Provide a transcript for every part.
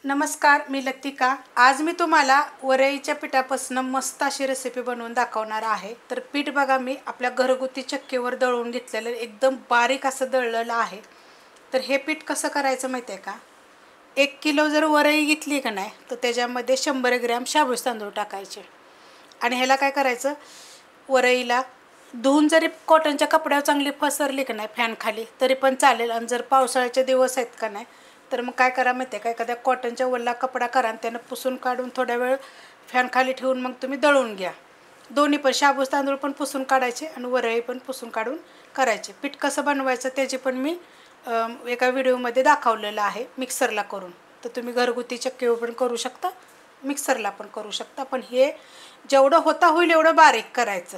नमस्कार, मी लतिका। आज मी तुम्हाला वरईच्या पिठापासून मस्त अशी रेसिपी बनवून दाखवणार आहे। तर पीठ बघा, मी आपल्या घरगुती चक्कीवर दळून घेतलेलं, एकदम बारीक असं दळलेलं आहे। तर हे पीठ कसं करायचं माहिती आहे का? 1 किलो जर वरई घेतली का नाही, तर त्याच्यामध्ये 100 ग्रॅम शाबूचे तांदूळ टाकायचे। आणि ह्याला काय करायचं, वरईला धुवून जरी कॉटनच्या कपड्यावर चांगली पसरली का नाही फॅन खाली तरी पण चालेल। आणि जर पावसाळ्याचे दिवस आहेत का नाही, तर मग काय करा माहिती आहे का, एखाद्या कॉटनच्या वल्ला कपडा करा आणि त्यानं पुसून काढून थोड्या वेळ फॅन खाली ठेवून मग तुम्ही दळून घ्या। दोन्ही पण शाबूचे तांदूळ पण पुसून काढायचे आणि वरई पण पुसून काढून करायचे। पीठ कसं बनवायचं त्याची पण मी एका व्हिडिओमध्ये दाखवलेलं आहे मिक्सरला करून। तर तुम्ही घरगुती चक्कीवर पण करू शकता, मिक्सरला पण करू शकता। पण हे जेवढं होता होईल एवढं बारीक करायचं।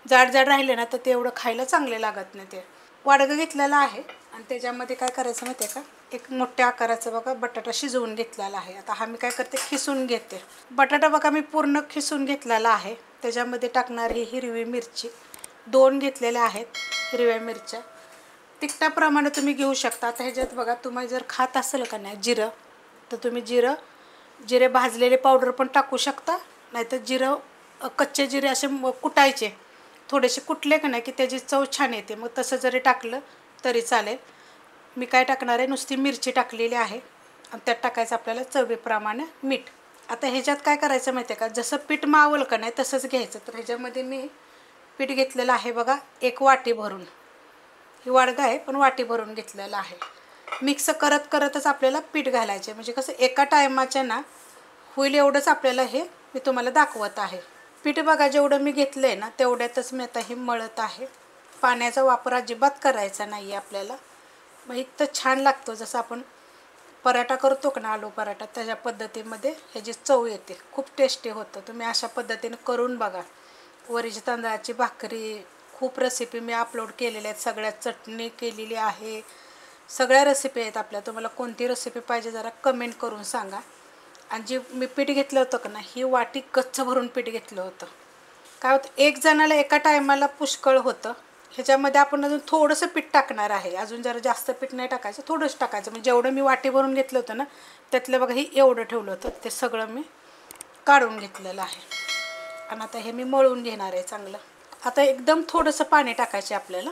जाड जाड राहिले ना तर ते एवढं खायला चांगले लागत नाही। ते वाडगं घेतलेलं आहे आणि त्याच्यामध्ये काय करायचं माहिती आहे का, एक मोठ्या आकाराचा बघा बटाटा शिजवून घेतलेला आहे। आता हा मी काय करते, खिसून घेते बटाटा। बघा मी पूर्ण खिसून घेतलेला आहे। त्याच्यामध्ये टाकणार ही हिरवी मिरची 2 घेतलेल्या आहेत हिरव्या मिरच्या। तिखटाप्रमाणे तुम्ही घेऊ शकता। आता ह्याच्यात बघा, तुम्ही जर खात असेल का नाही जिरं, तर तुम्ही जिरे भाजलेले पावडर पण टाकू शकता, नाहीतर जिरं कच्चे जिरे असे कुटायचे, थोडेसे कुटले का नाही की त्याची चव छान येते। मग तसं जरी टाकलं तरी चालेल। मी काय टाकणार आहे, नुसती मिरची टाकलेली आहे आणि त्यात टाकायचं आपल्याला चवीप्रमाणे मीठ। आता ह्याच्यात काय करायचं माहिती आहे का, जसं पीठ मावल का नाही तसंच घ्यायचं। तर ह्याच्यामध्ये मी पीठ घेतलेलं आहे बघा, 1 वाटी भरून। ही वाडगं आहे पण वाटी भरून घेतलेलं आहे। मिक्स करत करतच आपल्याला पीठ घालायचे, म्हणजे कसं एका टायमाच्या ना होईल एवढंच आपल्याला हे मी तुम्हाला दाखवत आहे। पीठ बघा जेवढं मी घेतलं आहे ना तेवढ्यातच मी आता हे मळत आहे। पाण्याचा वापर अजिबात करायचा नाही आहे आपल्याला। मग इतकं छान लागतो, जसं आपण पराठा करतो का ना, आलू पराठा, त्याच्या पद्धतीमध्ये ह्याची चव येते, खूप टेस्टी होतं। तुम्ही अशा पद्धतीने करून बघा। वरीच्या तांदळाची भाकरी, खूप रेसिपी मी अपलोड केलेल्या आहेत, सगळ्या चटणी केलेली आहे, सगळ्या रेसिपी आहेत आपल्या। तुम्हाला कोणती रेसिपी पाहिजे जरा कमेंट करून सांगा। आणि जे मी पीठ घेतलं होतं का ना, ही वाटी गच्च भरून पीठ घेतलं होतं। काय होतं, एक जणाला एका टायमाला पुष्कळ होतं। ह्याच्यामध्ये आपण अजून थोडंसं पीठ टाकणार आहे, अजून जरा जास्त पीठ नाही टाकायचं, थोडंच टाकायचं। म्हणजे जेवढं मी वाटी भरून घेतलं होतं ना त्यातलं बघा हे एवढं ठेवलं होतं, ते सगळं मी काढून घेतलेलं आहे। आणि आता हे मी मळून घेणार आहे चांगलं। आता एकदम थोडंसं पाणी टाकायचे आपल्याला,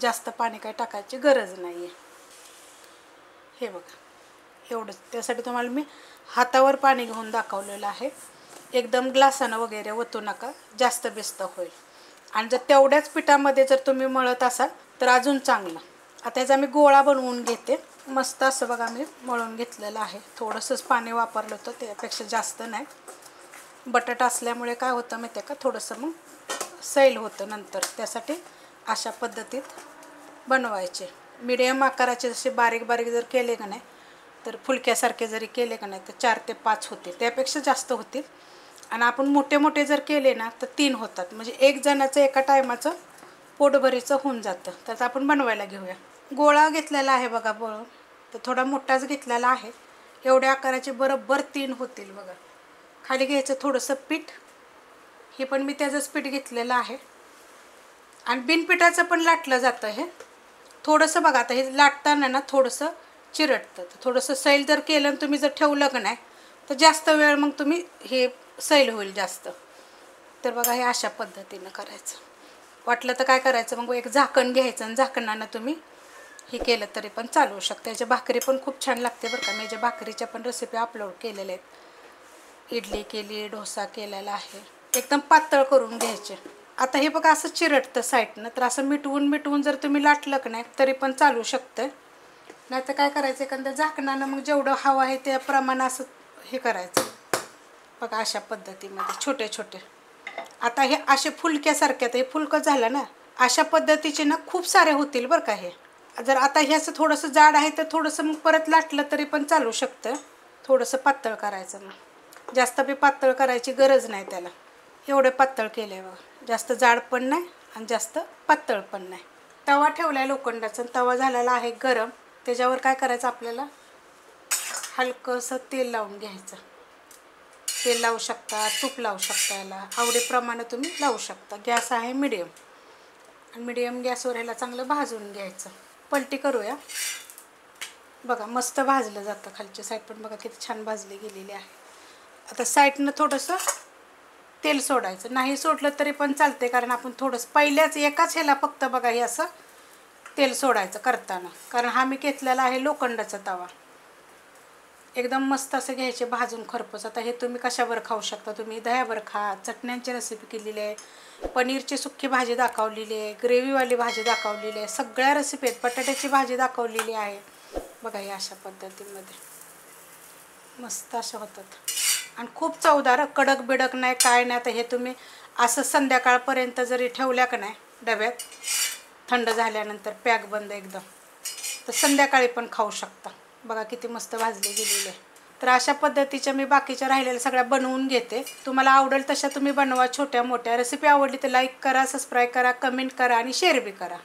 जास्त पाणी काय टाकायची गरज नाही आहे। हे बघा एवढंच, त्यासाठी तुम्हाला मी हातावर पाणी घेऊन दाखवलेलं आहे। एकदम ग्लासानं वगैरे ओतू नका, जास्त बेस्त होईल। आणि जर तेवढ्याच पिठामध्ये जर तुम्ही मळत असाल तर अजून चांगलं। आता याचा मी गोळा बनवून घेते। मस्त असं बघा मी मळून घेतलेलं आहे, थोडंसंच पाणी वापरलं होतं, त्यापेक्षा जास्त नाही। बटाटा असल्यामुळे काय होतं माहिती आहे का, थोडंसं मग सैल होतं नंतर, त्यासाठी अशा पद्धतीत बनवायचे। मीडियम आकाराचे जसे बारीक बारीक जर केले का नाही, तर फुलक्यासारखे जरी केले का नाही तर 4 ते 5 होतील, त्यापेक्षा जास्त होतील। आणि आपण मोठे मोठे जर केले ना तर 3 होतात, म्हणजे एक जणाचं एका टायमाचं पोटभरीचं होऊन जातं। तर आपण बनवायला घेऊया। गोळा घेतलेला आहे बघा बळून, तर थोडा मोठाच घेतलेला आहे। एवढ्या आकाराचे बरोबर 3 होतील बघा। खाली घ्यायचं थोडंसं पीठ, हे पण मी त्याचंच पीठ घेतलेलं आहे। आणि बिनपिठाचं पण लाटलं जातं हे। थोडंसं बघा, आता हे लाटताना ना थोडंसं चिरटतं, तर थोडंसं सैल जर केलं आणि तुम्ही जर ठेवलं का नाही तर जास्त वेळ मग तुम्ही हे सैल होईल जास्त। तर बघा हे अशा पद्धतीनं करायचं। वाटलं तर काय करायचं, मग एक झाकण घ्यायचं आणि झाकणानं तुम्ही हे केलं तरी पण चालू शकतं। याची भाकरी पण खूप छान लागते बरं का। मी याच्या भाकरीच्या पण रेसिपी अपलोड केलेल्या आहेत, इडली केली, डोसा केलेला आहे। एकदम पातळ करून घ्यायचे। आता हे बघा असं चिरटतं साईडनं, तर असं मिटवून जर तुम्ही लाटलं का नाही तरी पण चालू शकतं। नाही तर काय करायचं, एखाद्या झाकणानं मग जेवढं हवं आहे त्याप्रमाणे असं हे करायचं बघा, अशा पद्धतीमध्ये छोटे छोटे। आता हे असे फुलक्यासारखे, आता हे फुलकं झालं ना, अशा पद्धतीचे ना खूप सारे होतील बरं का हे। जर आता हे असं थोडंसं जाड आहे तर थोडंसं मग परत लाटलं तरी पण चालू शकतं। थोडंसं पातळ करायचं, मग जास्त बी पातळ करायची गरज नाही त्याला। एवढे पातळ केले बघा, जास्त जाड पण नाही आणि जास्त पातळ पण नाही। तवा ठेवला आहे लोखंडाचा, तवा झालेला आहे गरम। त्याच्यावर काय करायचं आपल्याला, हलकंसं तेल लावून घ्यायचं। तेल लावू शकता, तूप लावू शकता, याला आवडीप्रमाणे तुम्ही लावू शकता। गॅस आहे मीडियम, आणि मीडियम गॅसवर ह्याला चांगलं भाजून घ्यायचं। पलटी करूया। बघा मस्त भाजलं जातं, खालची साईड पण बघा किती छान भाजली गेलेली आहे. आता साईडनं थोडंसं तेल सोडायचं, नाही सोडलं तरी पण चालते, कारण आपण थोडंसं पहिल्याच एकाच ह्याला फक्त बघा हे असं तेल सोडायचं करताना, कारण हा मी घेतलेला आहे लोखंडाचा तवा. एकदम मस्त असं घ्यायचे भाजून खरपूस. आता हे तुम्ही कशावर खाऊ शकता, तुम्ही दह्यावर खा, चटण्यांची रेसिपी केलेली आहे, पनीरची सुक्की भाजी दाखवलेली आहे, ग्रेव्हीवाली भाजी दाखवलेली आहे, सगळ्या रेसिपी आहेत, बटाट्याची भाजी दाखवलेली आहे. बघा हे अशा पद्धतीमध्ये मस्त अशा होतात आणि खूप चवदार, कडक बिडक नाही काय नाही. आता हे तुम्ही असं संध्याकाळपर्यंत जरी ठेवल्या का नाही डब्यात, थंड झाल्यानंतर पॅक बंद एकदम, तर संध्याकाळी पण खाऊ शकता. बघा किती मस्त भाजले गेलेले आहे. तर अशा पद्धतीच्या मी बाकीच्या राहिलेल्या सगळ्या बनवून घेते. तुम्हाला आवडेल तशा तुम्ही बनवा, छोट्या मोठ्या. रेसिपी आवडली तर लाईक करा, सबस्क्राईब करा, कमेंट करा आणि शेअर बी करा.